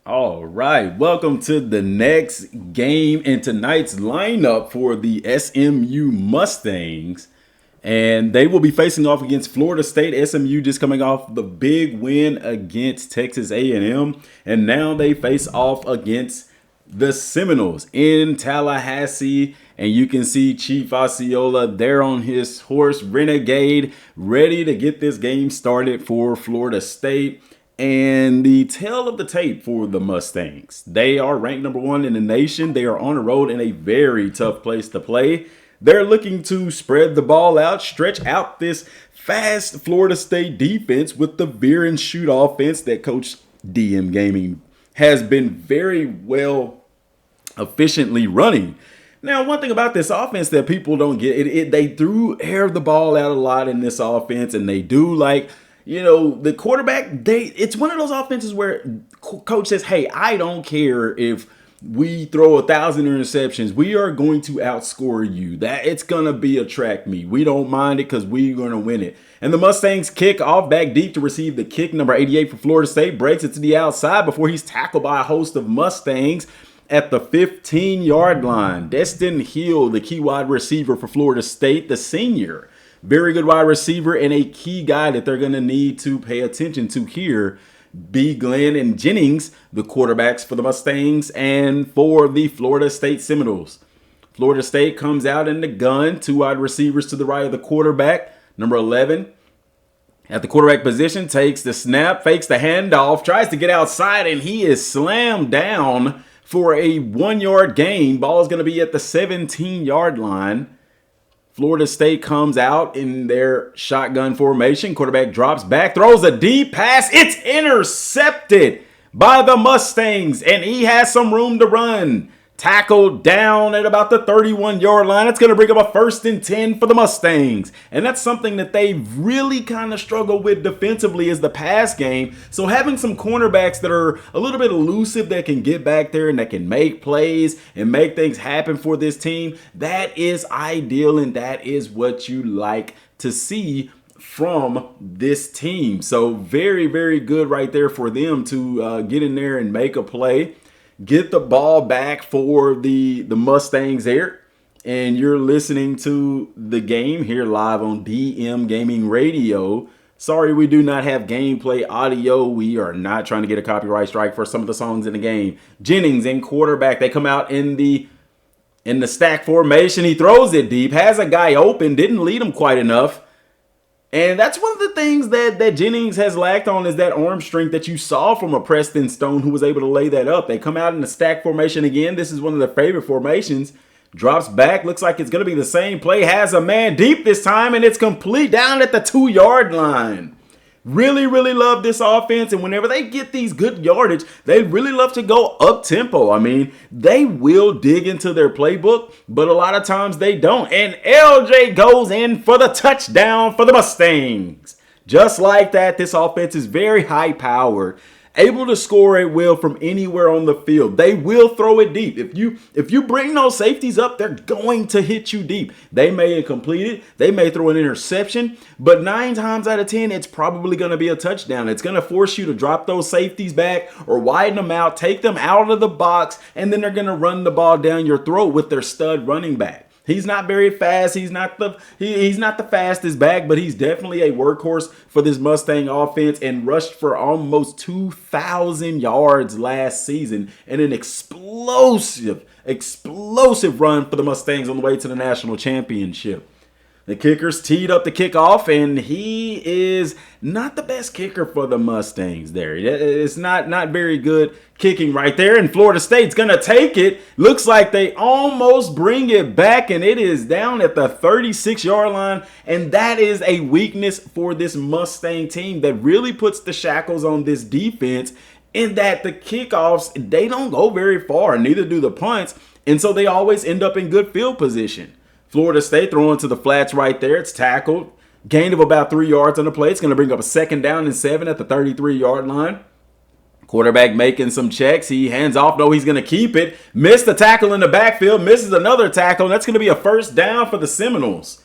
All right, welcome to the next game in tonight's lineup for the SMU Mustangs. And they will be facing off against Florida State. SMU just coming off the big win against Texas A&M. And now they face off against the Seminoles in Tallahassee. And you can see Chief Osceola there on his horse, Renegade, ready to get this game started for Florida State. And the tail of the tape for the Mustangs. They are ranked #1 in the nation. They are on the road in a very tough place to play. They're looking to spread the ball out, stretch out this fast Florida State defense with the veer and shoot offense that Coach DM Gaming has been very well efficiently running. Now, one thing about this offense that people don't get, they air the ball out a lot in this offense, and they do the quarterback, it's one of those offenses where coach says, hey, I don't care if we throw 1,000 interceptions. We are going to outscore you. That it's going to be a track meet. We don't mind it because we're going to win it. And the Mustangs kick off back deep to receive the kick. Number 88 for Florida State breaks it to the outside before he's tackled by a host of Mustangs at the 15-yard line. Destin Hill, the key wide receiver for Florida State, the senior. Very good wide receiver and a key guy that they're going to need to pay attention to here. B. Glenn and Jennings, the quarterbacks for the Mustangs and for the Florida State Seminoles. Florida State comes out in the gun. Two wide receivers to the right of the quarterback. Number 11 at the quarterback position takes the snap, fakes the handoff, tries to get outside, and he is slammed down for a 1-yard gain. Ball is going to be at the 17-yard line. Florida State comes out in their shotgun formation. Quarterback drops back, throws a deep pass. It's intercepted by the Mustangs, and he has some room to run. Tackled down at about the 31-yard line. It's going to bring up a 1st and 10 for the Mustangs. And that's something that they really kind of struggle with defensively is the pass game. So having some cornerbacks that are a little bit elusive that can get back there and that can make plays and make things happen for this team, that is ideal, and that is what you like to see from this team. So very, very good right there for them to get in there and make a play. Get the ball back for the Mustangs there. And you're listening to the game here live on DM Gaming Radio. Sorry, we do not have gameplay audio. We are not trying to get a copyright strike for some of the songs in the game. Jennings in quarterback. They come out in the stack formation. He throws it deep. Has a guy open. Didn't lead him quite enough. And that's one of the things that Jennings has lacked on is that arm strength that you saw from a Preston Stone who was able to lay that up. They come out in the stack formation again. This is one of their favorite formations. Drops back. Looks like it's going to be the same play. Has a man deep this time, and it's complete down at the 2-yard line. Really, really love this offense, and whenever they get these good yardage, they really love to go up-tempo. I mean, they will dig into their playbook, but a lot of times they don't. And LJ goes in for the touchdown for the Mustangs. Just like that, this offense is very high-powered, able to score at will from anywhere on the field. They will throw it deep. If you bring those safeties up, they're going to hit you deep. They may incomplete it. They may throw an interception, but 9 times out of 10, it's probably going to be a touchdown. It's going to force you to drop those safeties back or widen them out, take them out of the box, and then they're going to run the ball down your throat with their stud running back. He's not very fast. He's not the fastest back, but he's definitely a workhorse for this Mustang offense and rushed for almost 2,000 yards last season and an explosive run for the Mustangs on the way to the national championship. The kicker's teed up the kickoff, and he is not the best kicker for the Mustangs there. It's not very good kicking right there, and Florida State's going to take it. Looks like they almost bring it back, and it is down at the 36-yard line, and that is a weakness for this Mustang team that really puts the shackles on this defense in that the kickoffs, they don't go very far, neither do the punts, and so they always end up in good field position. Florida State throwing to the flats right there. It's tackled. Gain of about 3 yards on the play. It's going to bring up a 2nd down and 7 at the 33-yard line. Quarterback making some checks. He hands off. No, he's going to keep it. Missed the tackle in the backfield. Misses another tackle. And that's going to be a 1st down for the Seminoles.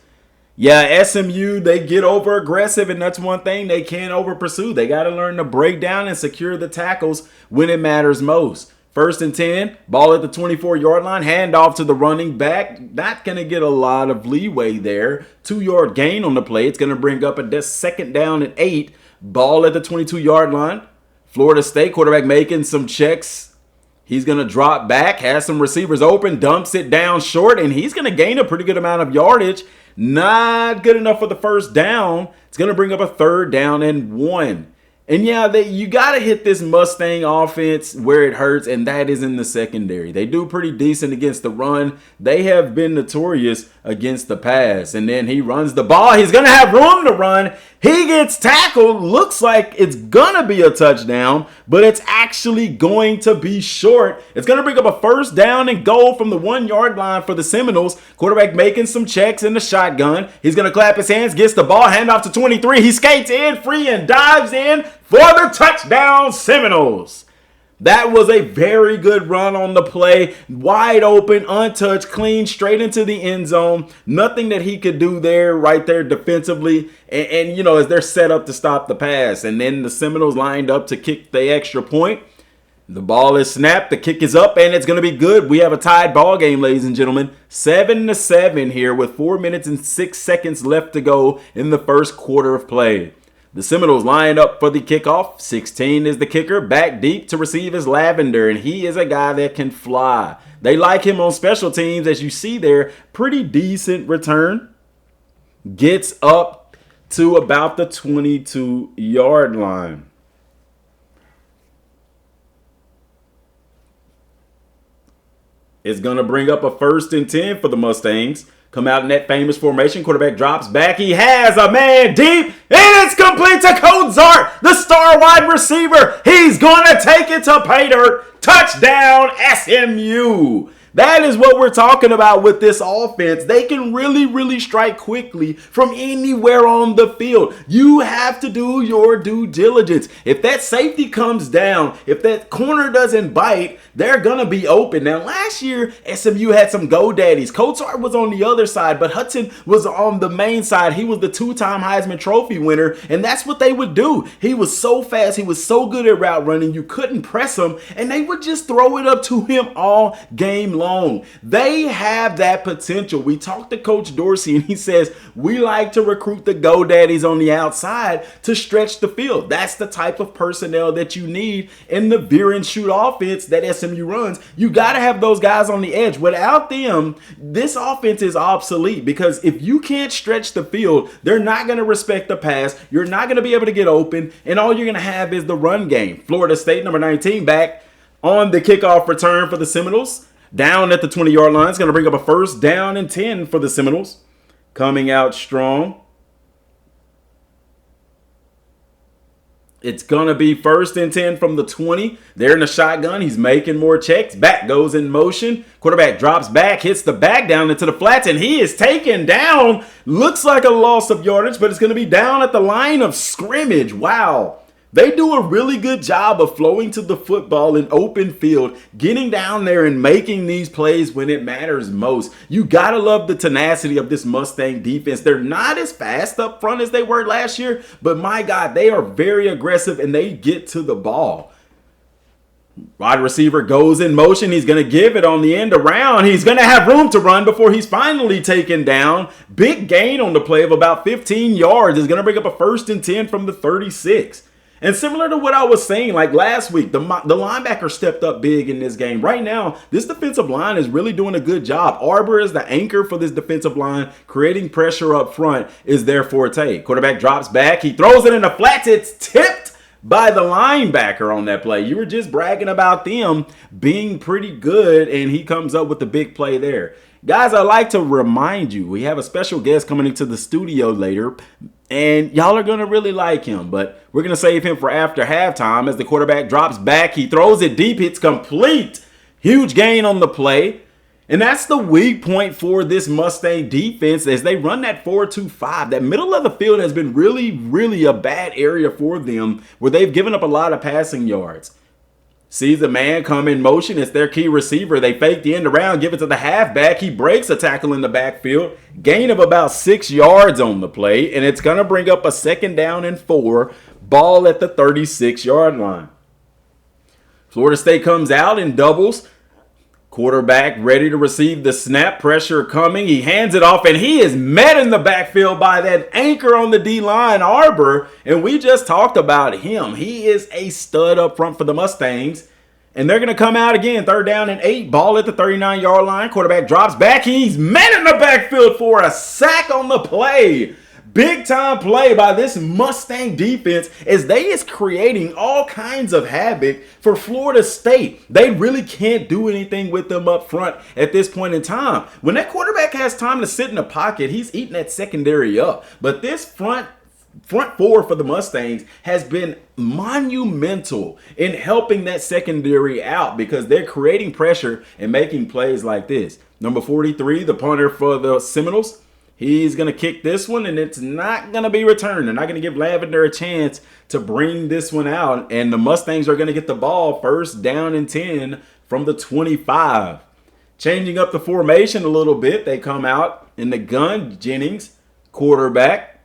Yeah, SMU, they get over aggressive, and that's one thing they can't over pursue. They got to learn to break down and secure the tackles when it matters most. 1st and 10, ball at the 24-yard line, handoff to the running back. Not going to get a lot of leeway there. 2-yard gain on the play. It's going to bring up a 2nd down and 8. Ball at the 22-yard line. Florida State quarterback making some checks. He's going to drop back, has some receivers open, dumps it down short, and he's going to gain a pretty good amount of yardage. Not good enough for the 1st down. It's going to bring up a 3rd down and 1. And yeah, you got to hit this Mustang offense where it hurts, and that is in the secondary. They do pretty decent against the run. They have been notorious against the pass. And then he runs the ball. He's going to have room to run. He gets tackled. Looks like it's going to be a touchdown, but it's actually going to be short. It's going to bring up a 1st down and goal from the 1-yard line for the Seminoles. Quarterback making some checks in the shotgun. He's going to clap his hands, gets the ball, handoff to 23. He skates in free and dives in for the touchdown, Seminoles. That was a very good run on the play. Wide open, untouched, clean, straight into the end zone. Nothing that he could do there, right there defensively. And you know, as they're set up to stop the pass. And then the Seminoles lined up to kick the extra point. The ball is snapped. The kick is up, and it's going to be good. We have a tied ball game, ladies and gentlemen. 7-7 here with 4 minutes and 6 seconds left to go in the first quarter of play. The Seminoles line up for the kickoff. 16 is the kicker. Back deep to receive is Lavender, and he is a guy that can fly. They like him on special teams, as you see there. Pretty decent return. Gets up to about the 22-yard line. It's going to bring up a 1st and 10 for the Mustangs. Come out in that famous formation. Quarterback drops back. He has a man deep. And it's complete to Cozart, the star wide receiver. He's going to take it to pay dirt. Touchdown, SMU. That is what we're talking about with this offense. They can really strike quickly from anywhere on the field. You have to do your due diligence. If that safety comes down, if that corner doesn't bite, they're going to be open. Now, last year, SMU had some go-daddies. Cozart was on the other side, but Hudson was on the main side. He was the 2-time Heisman Trophy winner, and that's what they would do. He was so fast. He was so good at route running. You couldn't press him, and they would just throw it up to him all game long. They have that potential. We talked to Coach Dorsey, and he says, we like to recruit the go-daddies on the outside to stretch the field. That's the type of personnel that you need in the veer and shoot offense that SMU runs. You got to have those guys on the edge. Without them, this offense is obsolete, because if you can't stretch the field, they're not going to respect the pass. You're not going to be able to get open, and all you're going to have is the run game. Florida State, number 19, back on the kickoff return for the Seminoles. Down at the 20-yard line. It's going to bring up a 1st down and 10 for the Seminoles. Coming out strong. It's going to be 1st and 10 from the 20. They're in the shotgun. He's making more checks. Back goes in motion. Quarterback drops back, hits the back down into the flats, and he is taken down. Looks like a loss of yardage, but it's going to be down at the line of scrimmage. Wow. They do a really good job of flowing to the football in open field, getting down there and making these plays when it matters most. You got to love the tenacity of this Mustang defense. They're not as fast up front as they were last year, but my God, they are very aggressive and they get to the ball. Wide receiver goes in motion. He's going to give it on the end around. He's going to have room to run before he's finally taken down. Big gain on the play of about 15 yards. Is going to bring up a 1st and 10 from the 36. And similar to what I was saying, like last week, the linebacker stepped up big in this game. Right now, this defensive line is really doing a good job. Arbor is the anchor for this defensive line. Creating pressure up front is their forte. Quarterback drops back. He throws it in the flats. It's tipped by the linebacker on that play. You were just bragging about them being pretty good, and he comes up with the big play there. Guys, I'd like to remind you, we have a special guest coming into the studio later, and y'all are going to really like him, but we're going to save him for after halftime as the quarterback drops back. He throws it deep. It's complete. Huge gain on the play. And that's the weak point for this Mustang defense as they run that 4-2-5. That middle of the field has been really a bad area for them where they've given up a lot of passing yards. Sees the man come in motion. It's their key receiver. They fake the end around, give it to the halfback. He breaks a tackle in the backfield. Gain of about 6 yards on the play, and it's going to bring up a 2nd down and 4. Ball at the 36-yard line. Florida State comes out and doubles. Quarterback ready to receive the snap. Pressure coming. He hands it off, and he is met in the backfield by that anchor on the D-line, Arbor. And we just talked about him. He is a stud up front for the Mustangs. And they're going to come out again. 3rd down and 8. Ball at the 39-yard line. Quarterback drops back. He's met in the backfield for a sack on the play. Big time play by this Mustang defense as they is creating all kinds of havoc for Florida State. They really can't do anything with them up front at this point in time. When that quarterback has time to sit in the pocket, he's eating that secondary up. But this front 4 for the Mustangs has been monumental in helping that secondary out because they're creating pressure and making plays like this. Number 43, the punter for the Seminoles. He's going to kick this one, and it's not going to be returned. They're not going to give Lavender a chance to bring this one out, and the Mustangs are going to get the ball 1st down and 10 from the 25. Changing up the formation a little bit, they come out in the gun. Jennings, quarterback,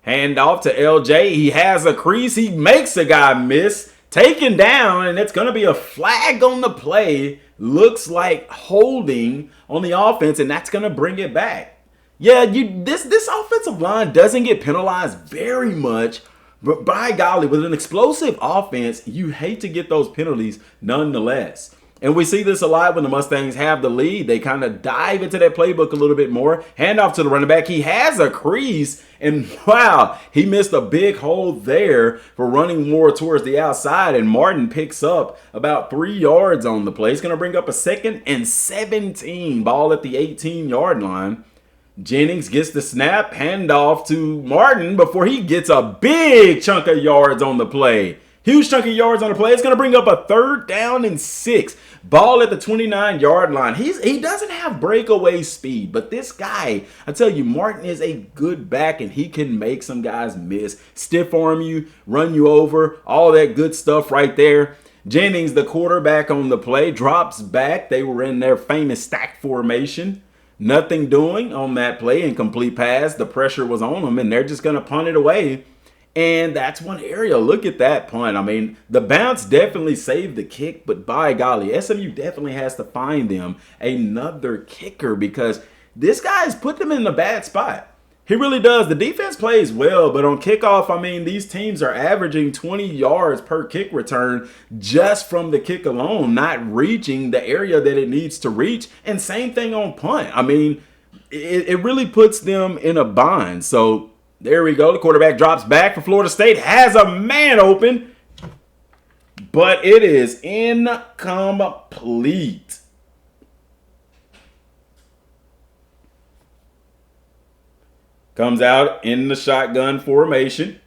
handoff to LJ. He has a crease. He makes a guy miss. Taken down, and it's going to be a flag on the play. Looks like holding on the offense, and that's going to bring it back. Yeah, this offensive line doesn't get penalized very much, but by golly, with an explosive offense, you hate to get those penalties nonetheless. And we see this a lot when the Mustangs have the lead. They kind of dive into that playbook a little bit more. Handoff to the running back. He has a crease, and wow, he missed a big hole there for running more towards the outside, and Martin picks up about 3 yards on the play. He's going to bring up a 2nd and 17. Ball at the 18-yard line. Jennings gets the snap, handoff to Martin before he gets a big chunk of yards on the play. Huge chunk of yards on the play. It's going to bring up a 3rd down and 6. Ball at the 29-yard line. He doesn't have breakaway speed, but this guy, I tell you, Martin is a good back, and he can make some guys miss. Stiff arm you, run you over, all that good stuff right there. Jennings, the quarterback on the play, drops back. They were in their famous stack formation. Nothing doing on that play, incomplete pass. The pressure was on them, and they're just going to punt it away. And that's one area. Look at that punt. I mean, the bounce definitely saved the kick, but by golly, SMU definitely has to find them another kicker because this guy has put them in a bad spot. He really does. The defense plays well, but on kickoff, I mean, these teams are averaging 20 yards per kick return just from the kick alone, not reaching the area that it needs to reach. And same thing on punt. I mean, it really puts them in a bind. So there we go. The quarterback drops back for Florida State, has a man open, but it is incomplete. Comes out in the shotgun formation.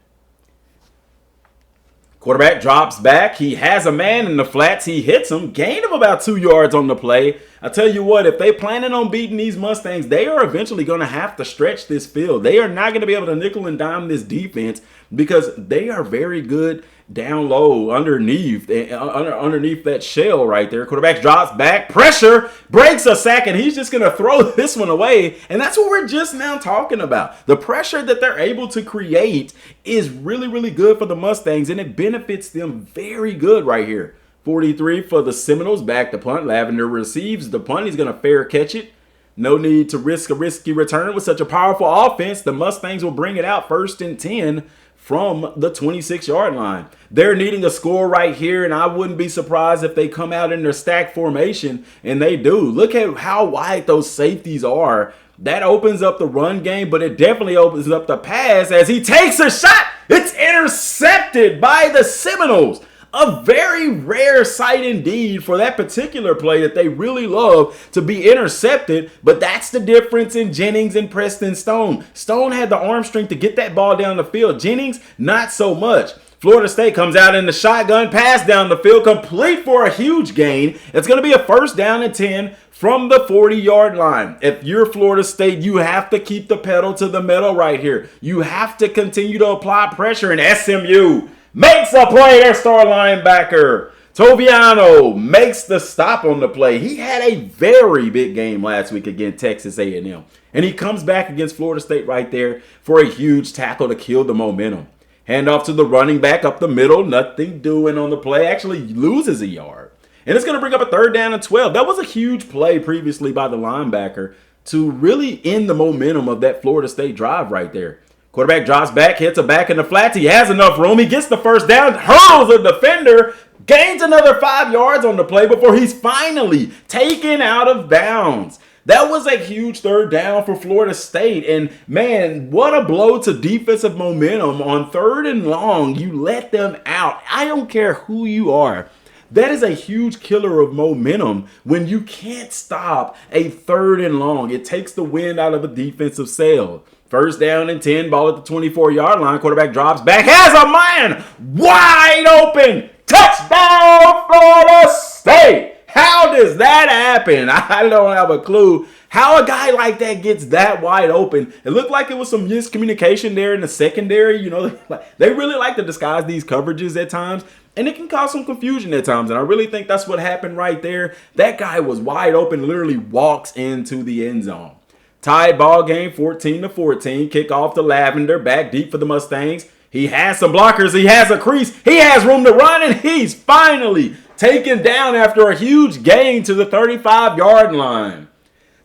Quarterback drops back. He has a man in the flats. He hits him. Gain of about 2 yards on the play. I tell you what, if they planning on beating these Mustangs, they are eventually going to have to stretch this field. They are not going to be able to nickel and dime this defense because they are very good down low underneath that shell right there. Quarterback drops back. Pressure. Breaks a sack, and he's just going to throw this one away. And that's what we're just now talking about. The pressure that they're able to create is really, really good for the Mustangs, and it benefits them very good right here. 43 for the Seminoles. Back to punt. Lavender receives the punt. He's going to fair catch it. No need to risk a risky return with such a powerful offense. The Mustangs will bring it out 1st and 10 from the 26-yard line. They're needing a score right here, and I wouldn't be surprised if they come out in their stack formation, and they do. Look at how wide those safeties are. That opens up the run game, but it definitely opens up the pass as he takes a shot. It's intercepted by the Seminoles. A very rare sight indeed for that particular play that they really love to be intercepted, but that's the difference in Jennings and Preston Stone. Stone had the arm strength to get that ball down the field. Jennings, not so much. Florida State comes out in the shotgun, pass down the field, complete for a huge gain. It's going to be a 1st down and 10 from the 40-yard line. If you're Florida State, you have to keep the pedal to the metal right here. You have to continue to apply pressure, and SMU makes a play. Their star linebacker Toviano makes the stop on the play. He had a very big game last week against Texas A&M. And he comes back against Florida State right there for a huge tackle to kill the momentum. Handoff to the running back up the middle. Nothing doing on the play. Actually loses a yard. And it's going to bring up a 3rd down and 12. That was a huge play previously by the linebacker to really end the momentum of that Florida State drive right there. Quarterback drops back, hits a back in the flats. He has enough room. He gets the 1st down, hurls a defender, gains another 5 yards on the play before he's finally taken out of bounds. That was a huge 3rd down for Florida State. And man, what a blow to defensive momentum on 3rd and long. You let them out. I don't care who you are. That is a huge killer of momentum when you can't stop a 3rd and long. It takes the wind out of a defensive sail. 1st down and 10, ball at the 24-yard line. Quarterback drops back, has a man wide open. Touchdown, Florida State. How does that happen? I don't have a clue how a guy like that gets that wide open. It looked like it was some miscommunication there in the secondary. You know, they really like to disguise these coverages at times, and it can cause some confusion at times. And I really think that's what happened right there. That guy was wide open, literally walks into the end zone. Tied ball game, 14-14. Kickoff to Lavender, back deep for the Mustangs. He has some blockers. He has a crease. He has room to run, and he's finally taken down after a huge gain to the 35-yard line.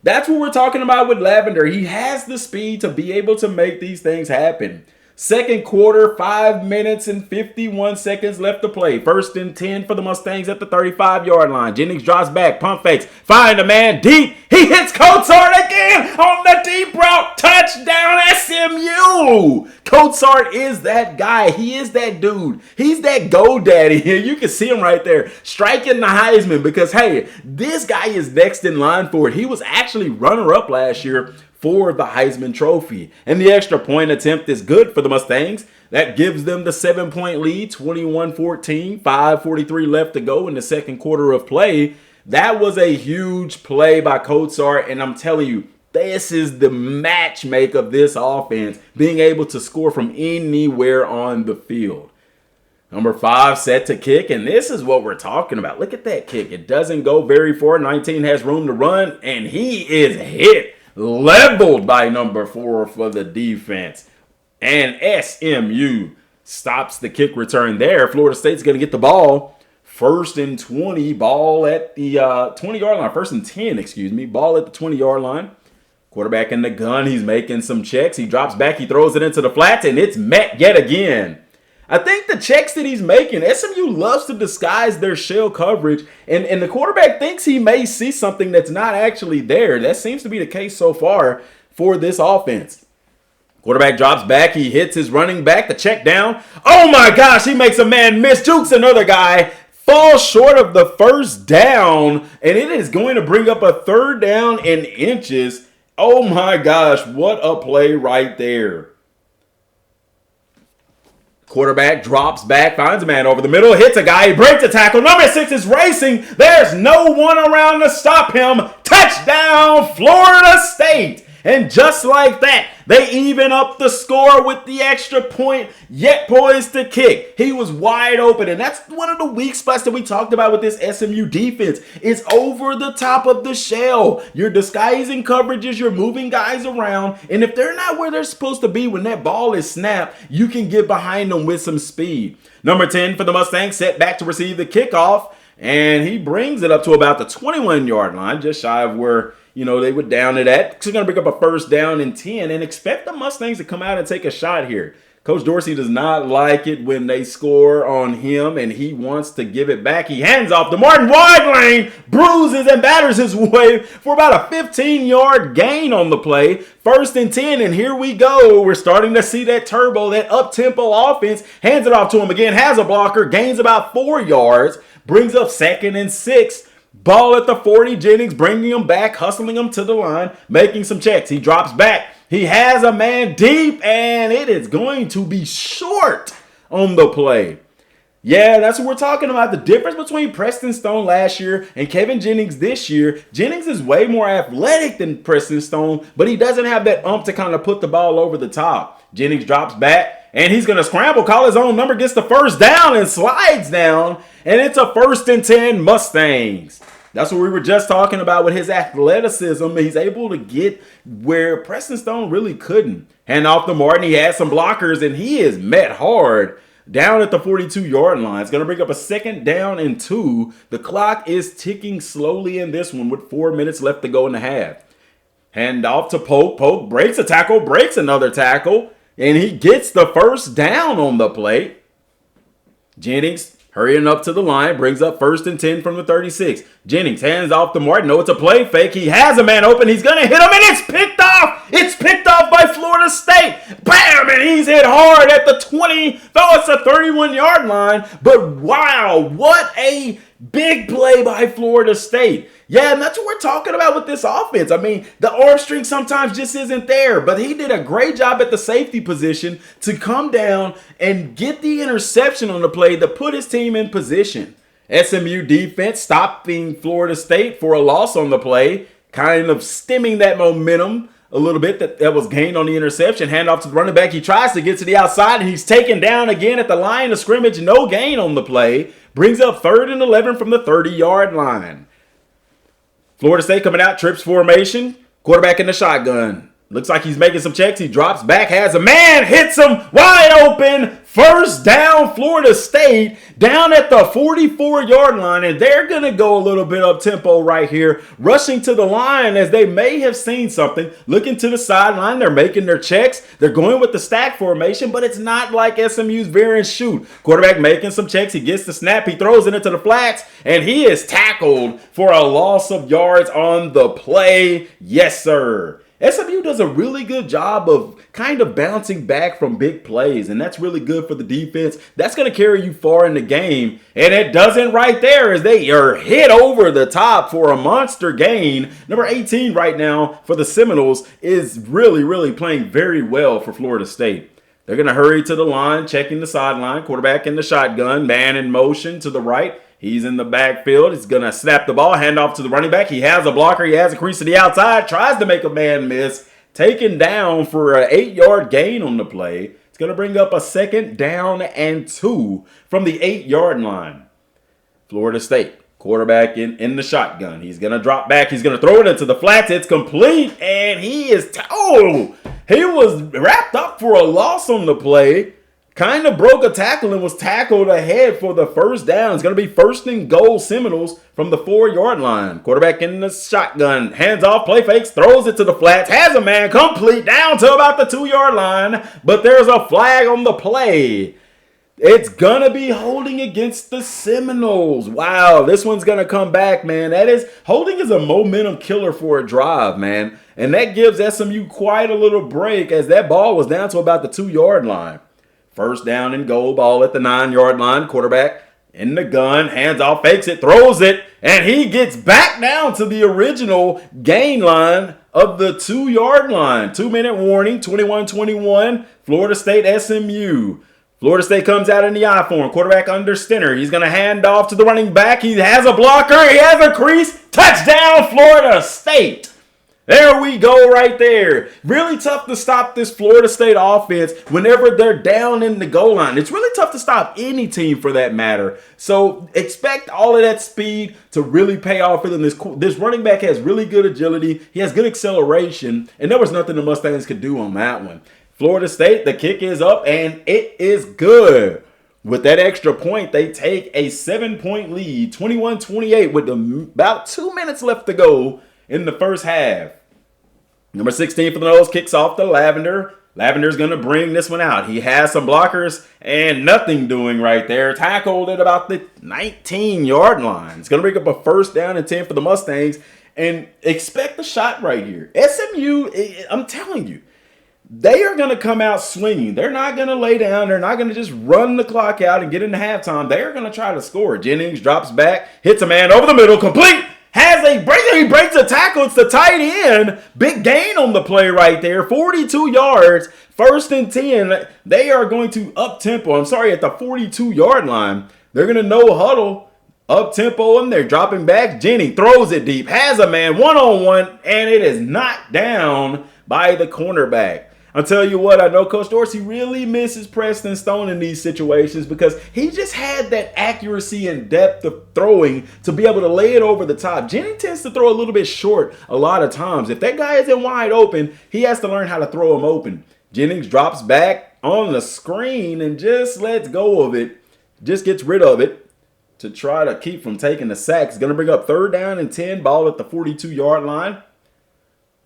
That's what we're talking about with Lavender. He has the speed to be able to make these things happen. 2nd quarter, 5 minutes and 51 seconds left to play. 1st and 10 for the Mustangs at the 35-yard line. Jennings drops back, pump fakes, find a man deep. He hits Coatsart again on the deep route. Touchdown SMU. Coatsart is that guy. He is that dude. He's that GoDaddy here. You can see him right there striking the Heisman because, hey, this guy is next in line for it. He was actually runner-up last year for the Heisman Trophy. And the extra point attempt is good for the Mustangs. That gives them the 7-point lead, 21-14, 5:43 left to go in the 2nd quarter of play. That was a huge play by Coatsart, and I'm telling you, this is the matchmaker of this offense, being able to score from anywhere on the field. Number 5 set to kick, and this is what we're talking about. Look at that kick. It doesn't go very far. 19 has room to run, and he is hit. Leveled by number 4 for the defense. And SMU stops the kick return there. Florida State's going to get the ball. 1st and 20, ball at the 20-yard line. 1st and 10, excuse me. Ball at the 20-yard line. Quarterback in the gun. He's making some checks. He drops back. He throws it into the flats, and it's met yet again. I think the checks that he's making, SMU loves to disguise their shell coverage, and the quarterback thinks he may see something that's not actually there. That seems to be the case so far for this offense. Quarterback drops back. He hits his running back. The check down. Oh, my gosh. He makes a man miss. Jukes another guy. Falls short of the 1st down, and it is going to bring up a 3rd down in inches. Oh, my gosh. What a play right there. Quarterback drops back, finds a man over the middle, hits a guy, he breaks a tackle. Number 6 is racing. There's no one around to stop him. Touchdown, Florida State. And just like that, they even up the score with the extra point, yet poised to kick. He was wide open, and that's one of the weak spots that we talked about with this SMU defense. It's over the top of the shell. You're disguising coverages, you're moving guys around, and if they're not where they're supposed to be when that ball is snapped, you can get behind them with some speed. Number 10 for the Mustangs, set back to receive the kickoff, and he brings it up to about the 21-yard line, just shy of where they would down it at. He's going to bring up a 1st down and 10 and expect the Mustangs to come out and take a shot here. Coach Dorsey does not like it when they score on him, and he wants to give it back. He hands off to Martin, wide lane, bruises and batters his way for about a 15-yard gain on the play. 1st and 10, and here we go. We're starting to see that turbo, that up-tempo offense. Hands it off to him again, has a blocker, gains about 4 yards, brings up 2nd and 6. Ball at the 40, Jennings bringing him back, hustling him to the line, making some checks. He drops back. He has a man deep, and it is going to be short on the play. Yeah, that's what we're talking about. The difference between Preston Stone last year and Kevin Jennings this year. Jennings is way more athletic than Preston Stone, but he doesn't have that to kind of put the ball over the top. Jennings drops back. and he's going to scramble, call his own number, gets the first down and slides down, and it's a 1st and 10 Mustangs. That's what we were just talking about with his athleticism. He's able to get where Preston Stone really couldn't. Hand off to Martin. He has some blockers, and he is met hard down at the 42-yard line. It's going to bring up a 2nd down and 2. The clock is ticking slowly in this one with 4 minutes left to go in the half. Hand off to Polk. Polk breaks a tackle, breaks another tackle, and he gets the first down on the play. Jennings hurrying up to the line, brings up 1st and 10 from the 36. Jennings hands off to Martin. No, it's a play fake. He has a man open. He's going to hit him, and it's picked off. It's picked off by Florida State. Bam, and he's hit hard at the 20. Though it's a 31-yard line. But wow, what a big play by Florida State. Yeah, and that's what we're talking about with this offense. I mean, the arm strength sometimes just isn't there, but he did a great job at the safety position to come down and get the interception on the play to put his team in position. SMU defense stopping Florida State for a loss on the play, kind of stemming that momentum a little bit that was gained on the interception. Handoff to the running back. He tries to get to the outside, and he's taken down again at the line of scrimmage. No gain on the play. Brings up 3rd and 11 from the 30-yard line. Florida State coming out, trips formation, quarterback in the shotgun. Looks like he's making some checks. He drops back, has a man, hits him wide open. 1st down, Florida State down at the 44-yard line, and they're going to go a little bit up tempo right here, rushing to the line as they may have seen something, looking to the sideline. They're making their checks. They're going with the stack formation, but it's not like SMU's veer and shoot. Quarterback making some checks. He gets the snap. He throws it into the flats, and he is tackled for a loss of yards on the play. Yes, sir. SMU does a really good job of kind of bouncing back from big plays, and that's really good for the defense. That's going to carry you far in the game, and it doesn't right there as they are hit over the top for a monster gain. Number 18 right now for the Seminoles is really playing very well for Florida State. They're going to hurry to the line, checking the sideline, quarterback in the shotgun, man in motion to the right. He's in the backfield. He's going to snap the ball, hand off to the running back. He has a blocker. He has a crease to the outside. Tries to make a man miss. Taken down for an 8-yard gain on the play. It's going to bring up a 2nd down and 2 from the 8-yard line. Florida State, quarterback in the shotgun. He's going to drop back. He's going to throw it into the flats. It's complete, and he is he was wrapped up for a loss on the play. Kind of broke a tackle and was tackled ahead for the 1st down. It's going to be 1st and goal Seminoles from the 4-yard line. Quarterback in the shotgun. Hands off, play fakes, throws it to the flats. Has a man complete down to about the 2-yard line. But there's a flag on the play. It's going to be holding against the Seminoles. Wow, this one's going to come back, man. Holding is a momentum killer for a drive, man. And that gives SMU quite a little break as that ball was down to about the 2-yard line. 1st down and goal, ball at the 9-yard line. Quarterback in the gun, hands off, fakes it, throws it, and he gets back down to the original gain line of the 2-yard line. 2-minute warning, 21-21, Florida State SMU. Florida State comes out in the I form. Quarterback under center. He's going to hand off to the running back. He has a blocker. He has a crease. Touchdown, Florida State. There we go right there. Really tough to stop this Florida State offense whenever they're down in the goal line. It's really tough to stop any team for that matter. So expect all of that speed to really pay off for them. This running back has really good agility. He has good acceleration. And there was nothing the Mustangs could do on that one. Florida State, the kick is up and it is good. With that extra point, they take a 7-point lead, 21-28 with about 2 minutes left to go in the first half. Number 16 for the Noles kicks off to Lavender. Lavender's going to bring this one out. He has some blockers and nothing doing right there. Tackled at about the 19-yard line. It's going to bring up a 1st down and 10 for the Mustangs. And expect the shot right here. SMU, I'm telling you, they are going to come out swinging. They're not going to lay down. They're not going to just run the clock out and get into halftime. They're going to try to score. Jennings drops back, hits a man over the middle, complete. He breaks a tackle. It's the tight end. Big gain on the play right there. 42 yards. 1st and 10. They are going to up tempo. At the 42-yard line. They're going to no huddle. Up tempo and they're dropping back. Jennings throws it deep. Has a man one-on-one. And it is knocked down by the cornerback. I'll tell you what, I know Coach Dorsey really misses Preston Stone in these situations because he just had that accuracy and depth of throwing to be able to lay it over the top. Jennings tends to throw a little bit short a lot of times. If that guy isn't wide open, he has to learn how to throw him open. Jennings drops back on the screen and just lets go of it, just gets rid of it to try to keep from taking the sack. It's going to bring up 3rd down and 10, ball at the 42-yard line.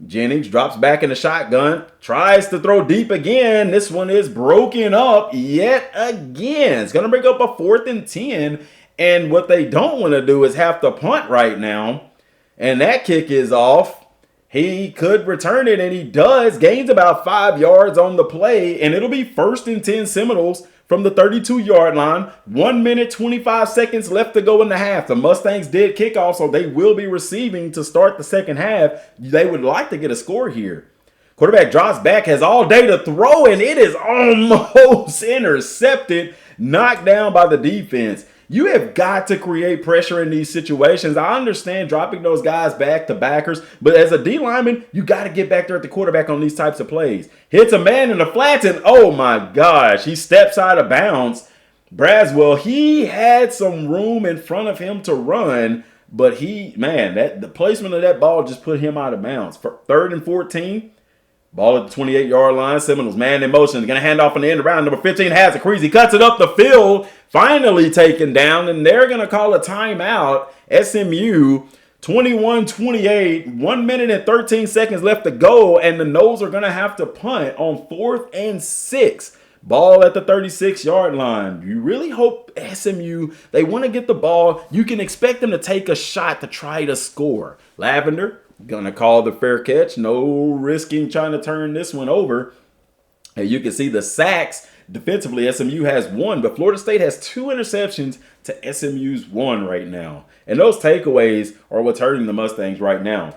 Jennings drops back in the shotgun, tries to throw deep again. This one is broken up yet again. It's going to bring up a 4th and 10. And what they don't want to do is have to punt right now. And that kick is off. He could return it, and he does. Gains about 5 yards on the play, and it'll be 1st and 10 Seminoles from the 32-yard line. 1 minute, 25 seconds left to go in the half. The Mustangs did kick off, so they will be receiving to start the second half. They would like to get a score here. Quarterback drops back, has all day to throw, and it is almost intercepted, knocked down by the defense. You have got to create pressure in these situations. I understand dropping those guys back to backers, but as a D lineman, you got to get back there at the quarterback on these types of plays. Hits a man in the flats, and oh my gosh, he steps out of bounds. Braswell, he had some room in front of him to run, but the placement of that ball just put him out of bounds. For 3rd and 14. Ball at the 28-yard line. Seminoles man in motion. Going to hand off on the end around. Number 15 has a crease. He cuts it up the field. Finally taken down. And they're going to call a timeout. SMU 21-28. 1 minute and 13 seconds left to go. And the Noles are going to have to punt on 4th and 6. Ball at the 36-yard line. You really hope SMU, they want to get the ball. You can expect them to take a shot to try to score. Lavender gonna call the fair catch. No risking trying to turn this one over. And you can see the sacks defensively. SMU has 1, but Florida State has 2 interceptions to SMU's 1 right now. And those takeaways are what's hurting the Mustangs right now.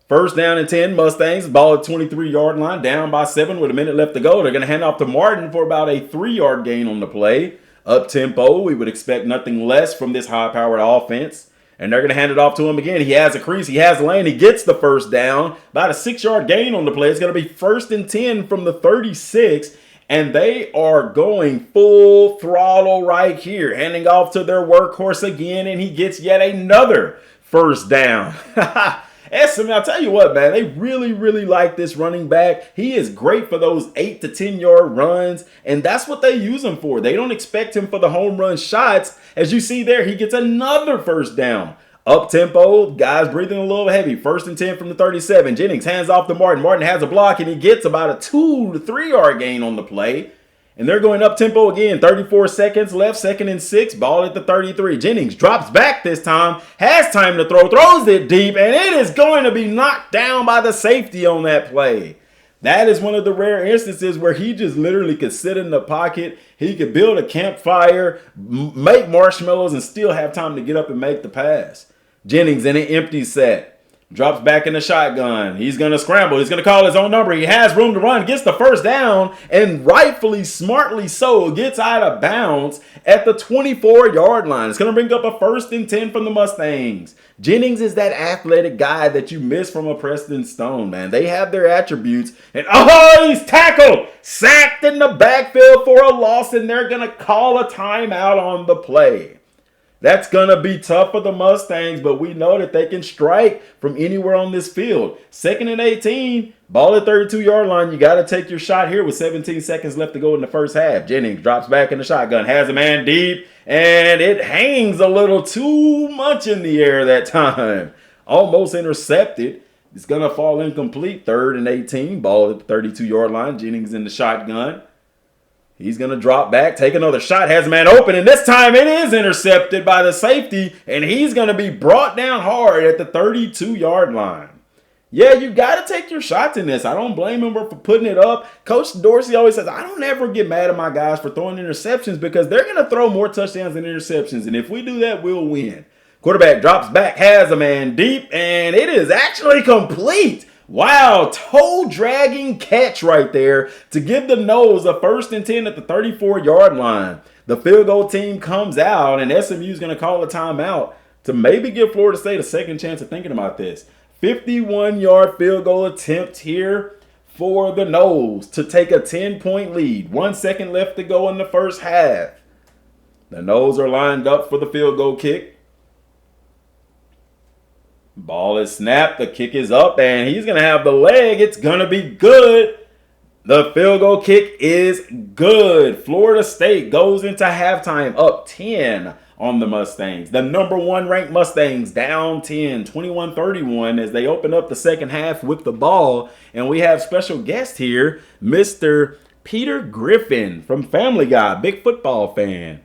1st down and 10, Mustangs. Ball at 23-yard line, down by 7 with a minute left to go. They're going to hand off to Martin for about a 3-yard gain on the play. Up tempo, we would expect nothing less from this high-powered offense. And they're going to hand it off to him again. He has a crease. He has lane. He gets the 1st down. About a 6-yard gain on the play. It's going to be 1st and 10 from the 36. And they are going full throttle right here. Handing off to their workhorse again. And he gets yet another 1st down. SMU, I'll tell you what, man, they really, really like this running back. He is great for those 8 to 10-yard runs, and that's what they use him for. They don't expect him for the home run shots. As you see there, he gets another 1st down. Up-tempo, guys breathing a little heavy. 1st and 10 from the 37. Jennings hands off to Martin. Martin has a block, and he gets about a 2 to 3-yard gain on the play. And they're going up-tempo again. 34 seconds left, 2nd and 6. Ball at the 33. Jennings drops back this time. Has time to throw. Throws it deep. And it is going to be knocked down by the safety on that play. That is one of the rare instances where he just literally could sit in the pocket. He could build a campfire, make marshmallows, and still have time to get up and make the pass. Jennings in an empty set. Drops back in the shotgun. He's going to scramble. He's going to call his own number. He has room to run. Gets the 1st down. And rightfully, smartly so, gets out of bounds at the 24-yard line. It's going to bring up a 1st and 10 from the Mustangs. Jennings is that athletic guy that you miss from a Preston Stone, man. They have their attributes. And, he's tackled. Sacked in the backfield for a loss. And they're going to call a timeout on the play. That's going to be tough for the Mustangs, but we know that they can strike from anywhere on this field. 2nd and 18, ball at 32-yard line. You got to take your shot here with 17 seconds left to go in the 1st half. Jennings drops back in the shotgun, has a man deep, and it hangs a little too much in the air that time. Almost intercepted. It's going to fall incomplete. 3rd and 18, ball at the 32-yard line. Jennings in the shotgun. He's going to drop back, take another shot, has a man open, and this time it is intercepted by the safety, and he's going to be brought down hard at the 32-yard line. Yeah, you got to take your shots in this. I don't blame him for putting it up. Coach Dorsey always says, I don't ever get mad at my guys for throwing interceptions because they're going to throw more touchdowns than interceptions, and if we do that, we'll win. Quarterback drops back, has a man deep, and it is actually complete. Wow, toe-dragging catch right there to give the Noles a 1st and 10 at the 34-yard line. The field goal team comes out, and SMU is going to call a timeout to maybe give Florida State a second chance of thinking about this. 51-yard field goal attempt here for the Noles to take a 10-point lead. 1 second left to go in the first half. The Noles are lined up for the field goal kick. Ball is snapped. The kick is up, and he's going to have the leg. It's going to be good. The field goal kick is good. Florida State goes into halftime up 10 on the Mustangs. The number 1 ranked Mustangs down 10, 21-31 as they open up the second half with the ball. And we have special guest here, Mr. Peter Griffin from Family Guy, big football fan.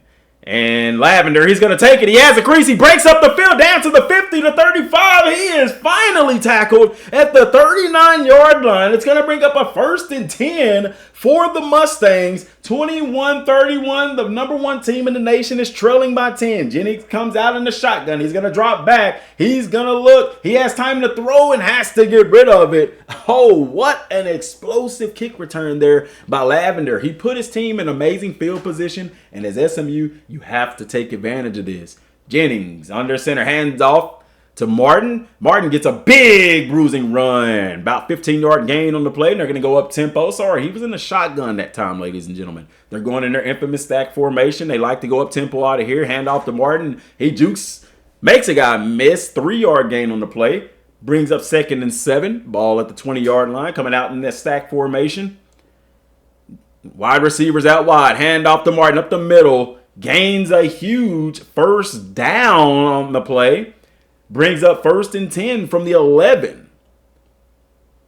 And Lavender, he's going to take it. He has a crease. He breaks up the field down to the 50 to 35. He is finally tackled at the 39-yard line. It's going to bring up a 1st and 10 for the Mustangs. 21-31. The number 1 team in the nation is trailing by 10. Jennings comes out in the shotgun. He's going to drop back. He's going to look. He has time to throw and has to get rid of it. Oh, what an explosive kick return there by Lavender. He put his team in amazing field position, and as SMU, you have to take advantage of this. Jennings under center, hands off to Martin. Martin gets a big bruising run. About 15-yard gain on the play, and they're going to go up tempo. Sorry, he was in the shotgun that time, ladies and gentlemen. They're going in their infamous stack formation. They like to go up tempo out of here. Hand off to Martin. He jukes, makes a guy miss. 3-yard gain on the play. Brings up 2nd and 7. Ball at the 20-yard line, coming out in that stack formation. Wide receivers out wide. Hand off to Martin up the middle. Gains a huge 1st down on the play. Brings up 1st and 10 from the 11.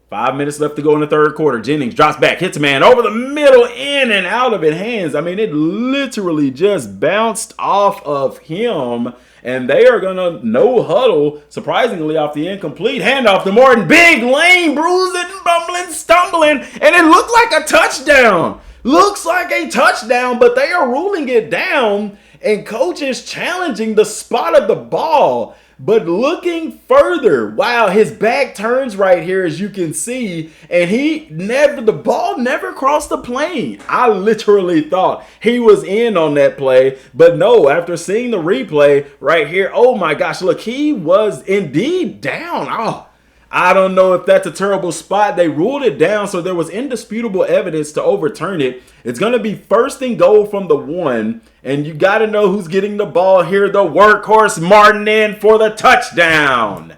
5 minutes left to go in the 3rd quarter. Jennings drops back, hits a man over the middle, in and out of it hands. I mean, it literally just bounced off of him. And they are going to no huddle, surprisingly, off the incomplete. Handoff to Martin. Big lane, bruising, bumbling, stumbling. And it looked like a touchdown. Looks like a touchdown, but they are ruling it down. And coach is challenging the spot of the ball. But looking further, wow, his back turns right here, as you can see, and the ball never crossed the plane. I literally thought he was in on that play, but no, after seeing the replay right here, oh my gosh, look, he was indeed down. Oh, I don't know if that's a terrible spot. They ruled it down, so there was indisputable evidence to overturn it. It's going to be 1st and goal from the 1, and you got to know who's getting the ball here. The workhorse Martin in for the touchdown.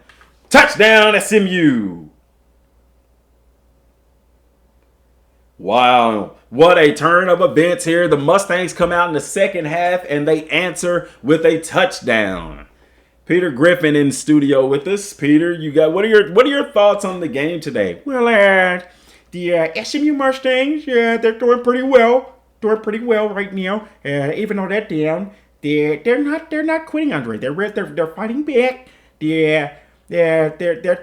Touchdown, SMU. Wow, what a turn of events here. The Mustangs come out in the second half, and they answer with a touchdown. Peter Griffin in studio with us. Peter, what are your thoughts on the game today? Well, the SMU Mustangs, they're doing pretty well. Right now. Even though they're down, they're not quitting, Andre. They're fighting back. They're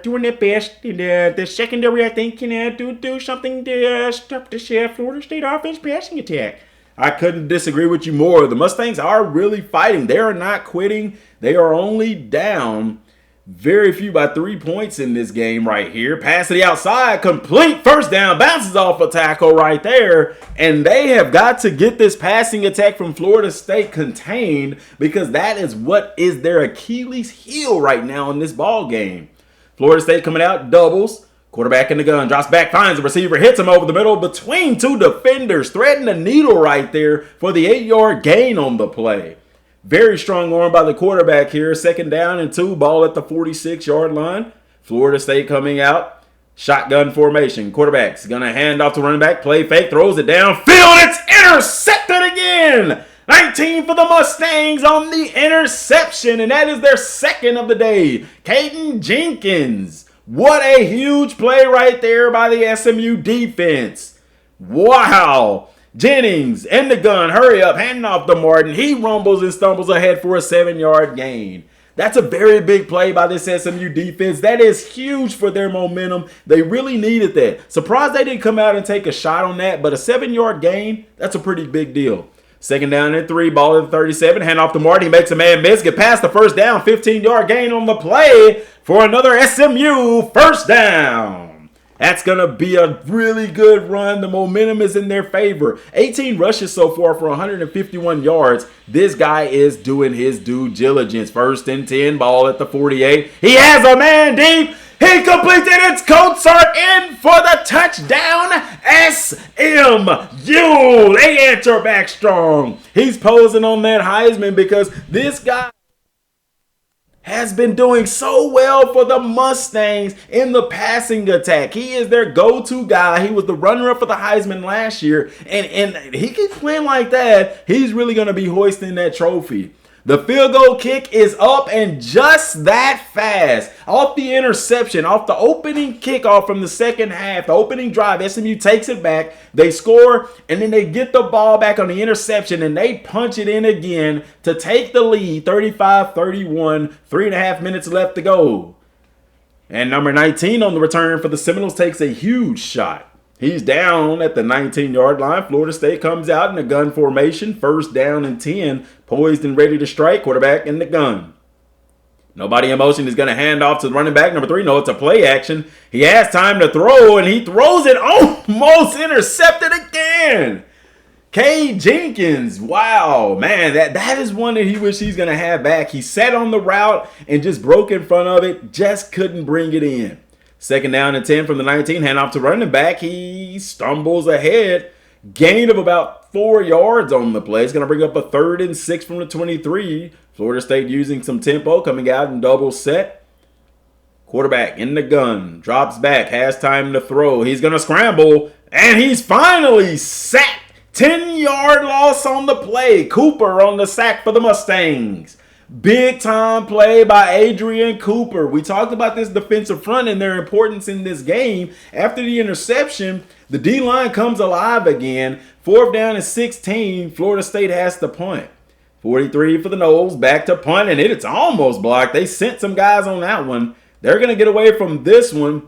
doing their best. And the secondary, I think, can do something to stop this Florida State offense passing attack. I couldn't disagree with you more. The Mustangs are really fighting. They are not quitting. They are only down very few by 3 points in this game right here. Pass to the outside. Complete 1st down. Bounces off a tackle right there. And they have got to get this passing attack from Florida State contained, because that is what is their Achilles heel right now in this ball game. Florida State coming out, doubles. Quarterback in the gun, drops back, finds the receiver, hits him over the middle between 2 defenders, threading the needle right there for the 8-yard gain on the play. Very strong arm by the quarterback here. 2nd down and 2, ball at the 46-yard line. Florida State coming out, shotgun formation. Quarterback's going to hand off to running back, play fake, throws it downfield, it's intercepted again. 19 for the Mustangs on the interception, and that is their 2nd of the day. Caden Jenkins. What a huge play right there by the SMU defense. Wow. Jennings in the gun. Hurry up. Handing off to Martin. He rumbles and stumbles ahead for a 7-yard gain. That's a very big play by this SMU defense. That is huge for their momentum. They really needed that. Surprised they didn't come out and take a shot on that, but a 7-yard gain, that's a pretty big deal. 2nd down and 3, ball at the 37. Hand off to Martin. He makes a man miss. Get past the 1st down. 15-yard gain on the play for another SMU 1st down. That's going to be a really good run. The momentum is in their favor. 18 rushes so far for 151 yards. This guy is doing his due diligence. 1st and 10, ball at the 48. He has a man deep. He completes it. It's Coatsart in for the touchdown. SMU. They answer back strong. He's posing on that Heisman because this guy has been doing so well for the Mustangs in the passing attack. He is their go-to guy. He was the runner-up for the Heisman last year, and he keeps playing like that. He's really going to be hoisting that trophy. The field goal kick is up, and just that fast, off the interception, off the opening kickoff from the second half, the opening drive, SMU takes it back, they score, and then they get the ball back on the interception, and they punch it in again to take the lead, 35-31, 3.5 minutes left to go. And number 19 on the return for the Seminoles takes a huge shot. He's down at the 19-yard line. Florida State comes out in a gun formation. First down and 10. Poised and ready to strike. Quarterback in the gun. Nobody in motion is going to hand off to the running back. Number 3. No, it's a play action. He has time to throw, and he throws it almost intercepted again. K. Jenkins. Wow, man, that is one that he wishes he's going to have back. He sat on the route and just broke in front of it. Just couldn't bring it in. Second down and 10 from the 19. Hand off to running back. He stumbles ahead. Gain of about 4 yards on the play. It's going to bring up a 3rd and 6 from the 23. Florida State using some tempo. Coming out in double set. Quarterback in the gun. Drops back. Has time to throw. He's going to scramble. And he's finally sacked. 10-yard loss on the play. Cooper on the sack for the Mustangs. Big time play by Adrian Cooper. We talked about this defensive front and their importance in this game. After the interception, the D-line comes alive again. 4th down and 16. Florida State has to punt. 43 for the Noles. Back to punt, and it's almost blocked. They sent some guys on that one. They're going to get away from this one.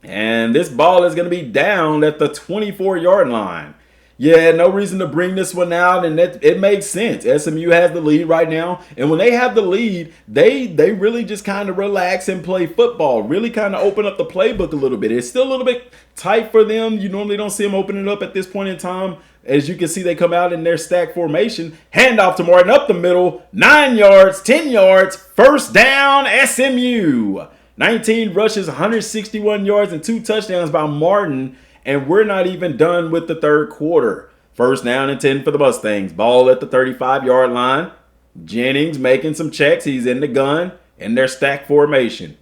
And this ball is going to be down at the 24-yard line. Yeah, no reason to bring this one out, and it makes sense. SMU has the lead right now, and when they have the lead, they really just kind of relax and play football, really kind of open up the playbook a little bit. It's still a little bit tight for them. You normally don't see them open it up at this point in time. As you can see, they come out in their stack formation. Handoff to Martin up the middle, 9 yards, 10 yards, first down, SMU. 19 rushes, 161 yards, and 2 touchdowns by Martin. And we're not even done with the third quarter. First down and 10 for the Mustangs. Ball at the 35-yard line. Jennings making some checks. He's in the gun in their stack formation.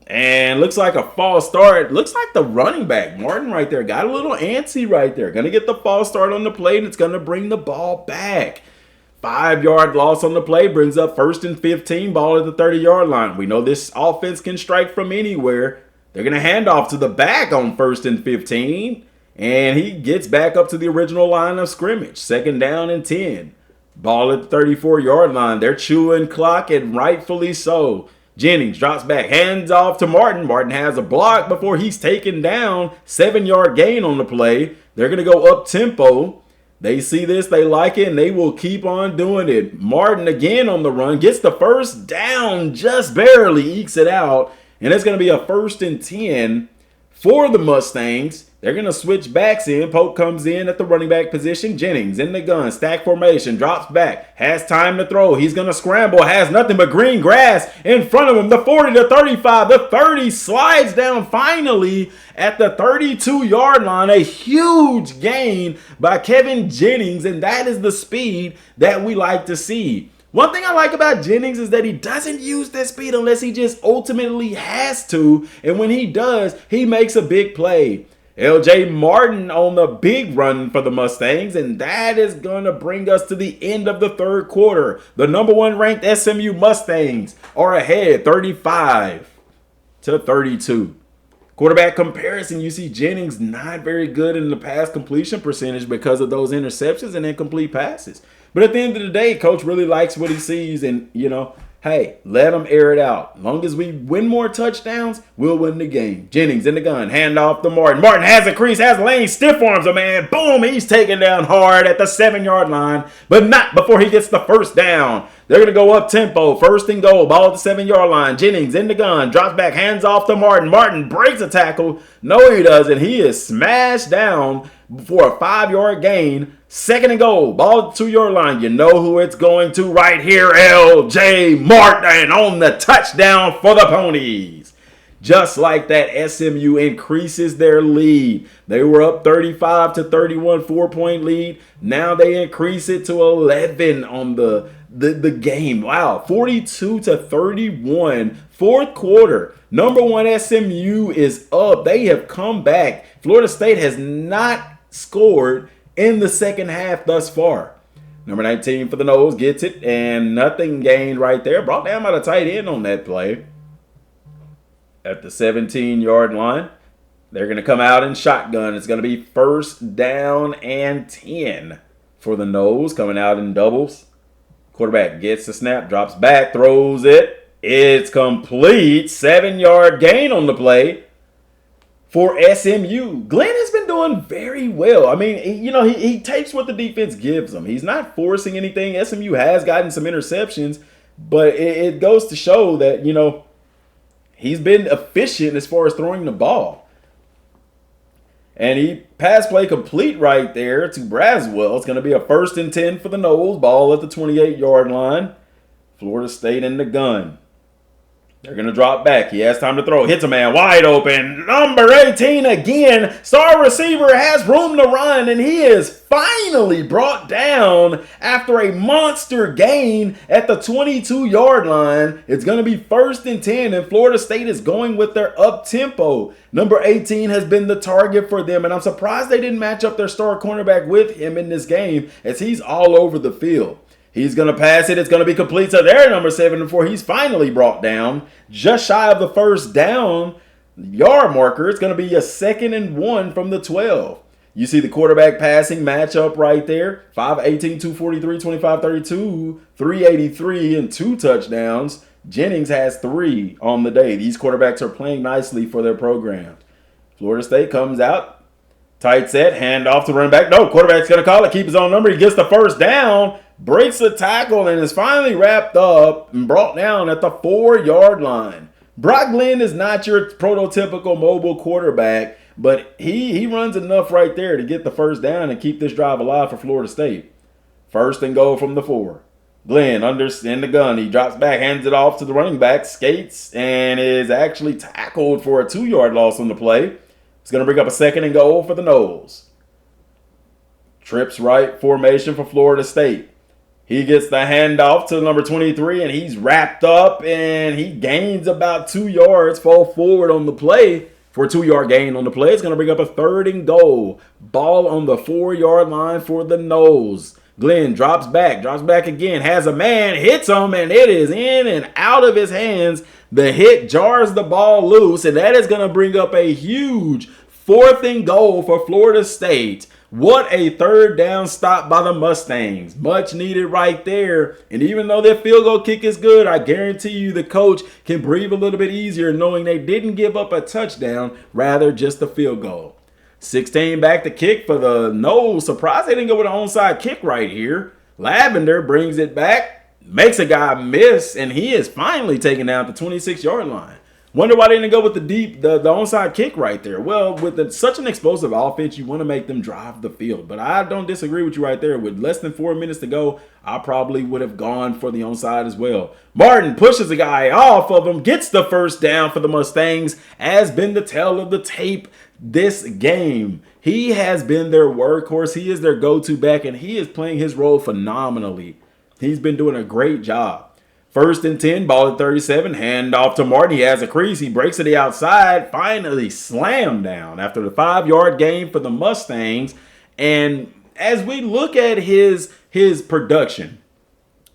And looks like a false start. Looks like the running back, Martin, right there. Got a little antsy right there. Going to get the false start on the play, and it's going to bring the ball back. 5-yard loss on the play brings up 1st and 15. Ball at the 30-yard line. We know this offense can strike from anywhere. They're going to hand off to the back on 1st and 15. And he gets back up to the original line of scrimmage. 2nd down and 10. Ball at the 34-yard line. They're chewing clock, and rightfully so. Jennings drops back. Hands off to Martin. Martin has a block before he's taken down. 7-yard gain on the play. They're going to go up tempo. They see this, they like it, and they will keep on doing it. Martin again on the run. Gets the first down, just barely ekes it out. And it's going to be a 1st and 10 for the Mustangs. They're going to switch backs in. Polk comes in at the running back position. Jennings in the gun. Stack formation. Drops back. Has time to throw. He's going to scramble. Has nothing but green grass in front of him. The 40 to 35. The 30 slides down finally at the 32-yard line. A huge gain by Kevin Jennings. And that is the speed that we like to see. One thing I like about Jennings is that he doesn't use that speed unless he just ultimately has to. And when he does, he makes a big play. LJ Martin on the big run for the Mustangs, and that is going to bring us to the end of the third quarter. The number 1 ranked SMU Mustangs are ahead 35-32. Quarterback comparison, you see Jennings not very good in the pass completion percentage because of those interceptions and incomplete passes. But at the end of the day, coach really likes what he sees, and, hey, let him air it out. As long as we win more touchdowns, we'll win the game. Jennings in the gun. Hand off to Martin. Martin has a crease, has lane, stiff arms a man. Boom, he's taken down hard at the 7-yard line, but not before he gets the first down. They're going to go up tempo. 1st and goal. Ball at the 7-yard line. Jennings in the gun. Drops back. Hands off to Martin. Martin breaks a tackle. No, he doesn't. He is smashed down for a 5-yard gain. 2nd and goal. Ball at the 2-yard line. You know who it's going to right here. LJ Martin on the touchdown for the Ponies. Just like that, SMU increases their lead. They were up 35-31, 4-point lead. Now they increase it to 11 on the game. Wow, 42-31, fourth quarter. Number one SMU is up. They have come back. Florida State has not scored in the second half thus far. Number 19 for the Noles gets it, and nothing gained right there. Brought down by the tight end on that play. At the 17-yard line, they're going to come out in shotgun. It's going to be first down and 10 for the Noles, coming out in doubles. Quarterback gets the snap, drops back, throws it. It's complete. 7-yard gain on the play for SMU. Glenn has been doing very well. I mean, he takes what the defense gives him. He's not forcing anything. SMU has gotten some interceptions, but it goes to show that, he's been efficient as far as throwing the ball. And he pass play complete right there to Braswell. It's going to be a first and 10 for the Noles. Ball at the 28-yard line. Florida State in the gun. They're going to drop back. He has time to throw. Hits a man wide open. Number 18 again. Star receiver has room to run, and he is finally brought down after a monster gain at the 22-yard line. It's going to be first and 10, and Florida State is going with their up-tempo. Number 18 has been the target for them, and I'm surprised they didn't match up their star cornerback with him in this game, as he's all over the field. He's going to pass it. It's going to be complete to their number 74. He's finally brought down just shy of the first down yard marker. It's going to be a 2nd and 1 from the 12. You see the quarterback passing matchup right there. 5'18", 243, 25, 32, 383, and 2 touchdowns. Jennings has 3 on the day. These quarterbacks are playing nicely for their program. Florida State comes out. Tight set. Hand off to running back. No, quarterback's going to call it. Keep his own number. He gets the first down. Breaks the tackle and is finally wrapped up and brought down at the 4-yard line. Brock Glenn is not your prototypical mobile quarterback, but he runs enough right there to get the first down and keep this drive alive for Florida State. First and goal from the 4. Glenn in the gun. He drops back, hands it off to the running back, skates, and is actually tackled for a 2-yard loss on the play. It's going to bring up a 2nd and goal for the Noles. Trips right formation for Florida State. He gets the handoff to number 23, and he's wrapped up, and he gains about 2 yards, fall forward on the play for a 2-yard gain on the play. It's going to bring up a 3rd and goal. Ball on the 4-yard line for the Noles. Glenn drops back again, has a man, hits him, and it is in and out of his hands. The hit jars the ball loose, and that is going to bring up a huge 4th and goal for Florida State. What a 3rd down stop by the Mustangs. Much needed right there. And even though their field goal kick is good, I guarantee you the coach can breathe a little bit easier knowing they didn't give up a touchdown, rather just a field goal. 16 back to kick for the Noles. Surprised they didn't go with an onside kick right here. Lavender brings it back, makes a guy miss, and he is finally taken down at the 26-yard line. Wonder why they didn't go with the onside kick right there. Well, with such an explosive offense, you want to make them drive the field. But I don't disagree with you right there. With less than 4 minutes to go, I probably would have gone for the onside as well. Martin pushes a guy off of him, gets the first down for the Mustangs, has been the tale of the tape this game. He has been their workhorse. He is their go-to back, and he is playing his role phenomenally. He's been doing a great job. 1st and 10, ball at 37, hand off to Martin. He has a crease. He breaks to the outside, finally slammed down after the 5-yard gain for the Mustangs. And as we look at his production,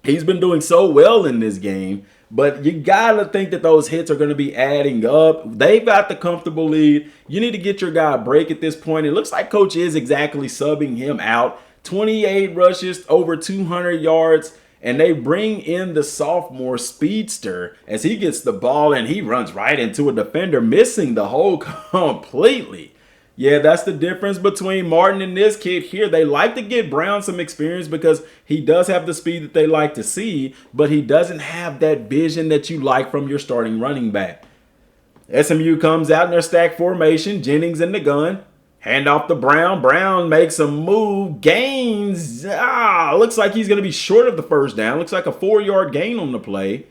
he's been doing so well in this game, but you got to think that those hits are going to be adding up. They've got the comfortable lead. You need to get your guy a break at this point. It looks like Coach is exactly subbing him out. 28 rushes, over 200 yards. And they bring in the sophomore speedster as he gets the ball and he runs right into a defender, missing the hole completely. Yeah, that's the difference between Martin and this kid here. They like to get Brown some experience because he does have the speed that they like to see, but he doesn't have that vision that you like from your starting running back. SMU comes out in their stack formation. Jennings in the gun. Hand off to Brown. Brown makes a move. Gains. Looks like he's going to be short of the first down. Looks like a 4-yard gain on the play.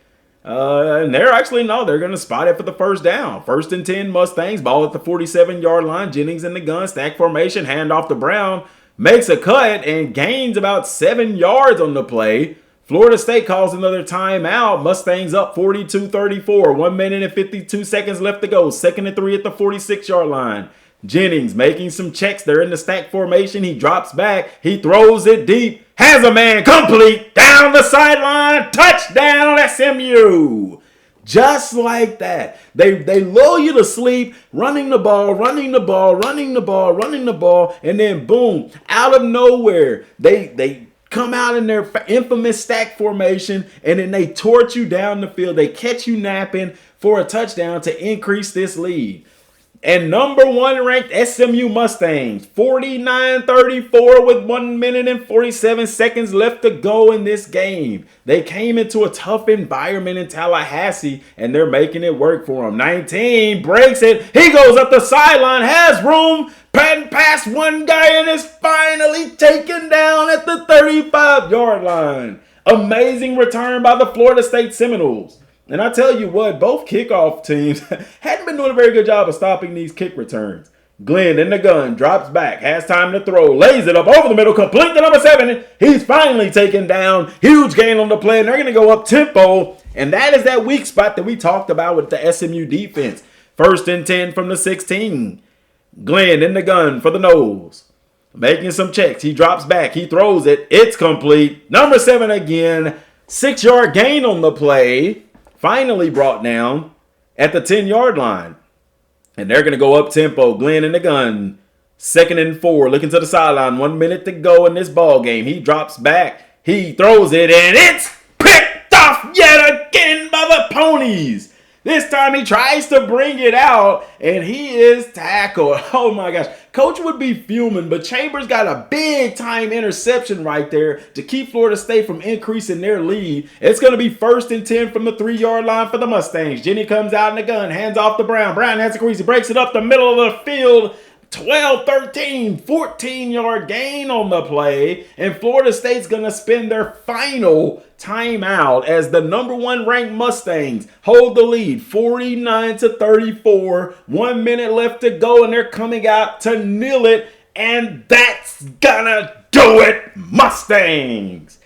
And they're actually, no, they're going to spot it for the first down. 1st and 10 Mustangs, ball at the 47-yard line. Jennings in the gun, stack formation, hand off to Brown. Makes a cut and gains about 7 yards on the play. Florida State calls another timeout. Mustangs up 42-34. 1 minute and 52 seconds left to go. 2nd and 3 at the 46-yard line. Jennings making some checks. They're in the stack formation. He drops back. He throws it deep. Has a man complete. Down the sideline. Touchdown SMU. Just like that. They lull you to sleep, running the ball, and then boom, out of nowhere, they come out in their infamous stack formation, and then they torch you down the field. They catch you napping for a touchdown to increase this lead. And number 1 ranked SMU Mustangs, 49-34 with 1 minute and 47 seconds left to go in this game. They came into a tough environment in Tallahassee, and they're making it work for them. 19 breaks it. He goes up the sideline, has room, past one guy, and is finally taken down at the 35-yard line. Amazing return by the Florida State Seminoles. And I tell you what, both kickoff teams hadn't been doing a very good job of stopping these kick returns. Glenn in the gun, drops back, has time to throw, lays it up over the middle, complete to number 7. He's finally taken down. Huge gain on the play, and they're going to go up tempo. And that is that weak spot that we talked about with the SMU defense. 1st and 10 from the 16. Glenn in the gun for the nose. Making some checks. He drops back. He throws it. It's complete. Number 7 again. 6-yard gain on the play. Finally brought down at the 10-yard line. And they're going to go up tempo. Glenn in the gun. 2nd and 4. Looking to the sideline. 1 minute to go in this ball game. He drops back. He throws it. And it's picked off yet again by the Ponies. This time he tries to bring it out, and he is tackled. Oh, my gosh. Coach would be fuming, but Chambers got a big-time interception right there to keep Florida State from increasing their lead. It's going to be 1st and 10 from the 3-yard line for the Mustangs. Jenny comes out in the gun, hands off to Brown. Brown has a crease. He breaks it up the middle of the field. 12-13, 14-yard gain on the play, and Florida State's going to spend their final timeout as the number 1 ranked Mustangs hold the lead 49-34. 1 minute left to go, and they're coming out to kneel it, and that's gonna do it, Mustangs.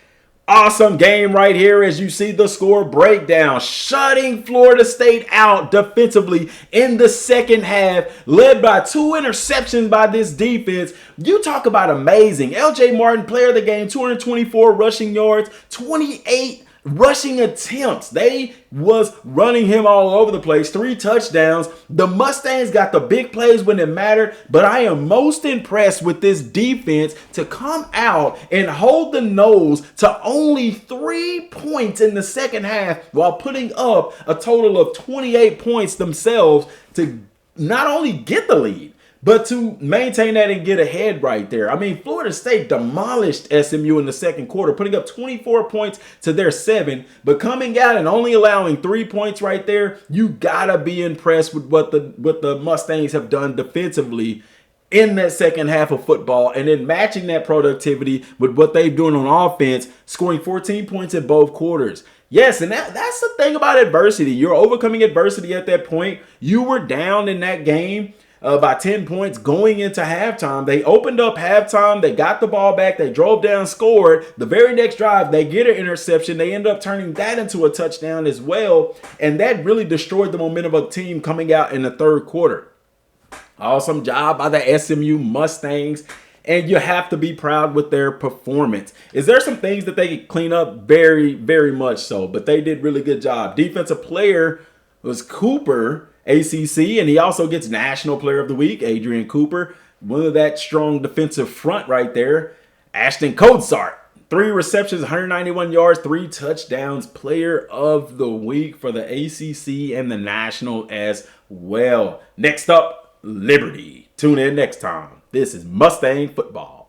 Awesome game right here as you see the score breakdown. Shutting Florida State out defensively in the second half, led by 2 interceptions by this defense. You talk about amazing. LJ Martin, player of the game, 224 rushing yards, 28 rushing attempts. They was running him all over the place. 3 touchdowns. The Mustangs got the big plays when it mattered, but I am most impressed with this defense to come out and hold the nose to only 3 points in the second half while putting up a total of 28 points themselves to not only get the lead, but to maintain that and get ahead right there. I mean, Florida State demolished SMU in the second quarter, putting up 24 points to their 7. But coming out and only allowing 3 points right there, you gotta be impressed with what the Mustangs have done defensively in that second half of football, and then matching that productivity with what they've doing on offense, scoring 14 points in both quarters. Yes, and that's the thing about adversity. You're overcoming adversity at that point. You were down in that game by 10 points going into halftime. They opened up halftime. They got the ball back. They drove down, scored. The very next drive, they get an interception. They end up turning that into a touchdown as well. And that really destroyed the momentum of the team coming out in the third quarter. Awesome job by the SMU Mustangs. And you have to be proud with their performance. Is there some things that they could clean up? Very, very much so. But they did really good job. Defensive player was Cooper, ACC, and he also gets National Player of the Week, Adrian Cooper. One of that strong defensive front right there. Ashton Kodzart, 3 receptions, 191 yards, 3 touchdowns, Player of the Week for the ACC and the National as well. Next up, Liberty. Tune in next time. This is Mustang Football.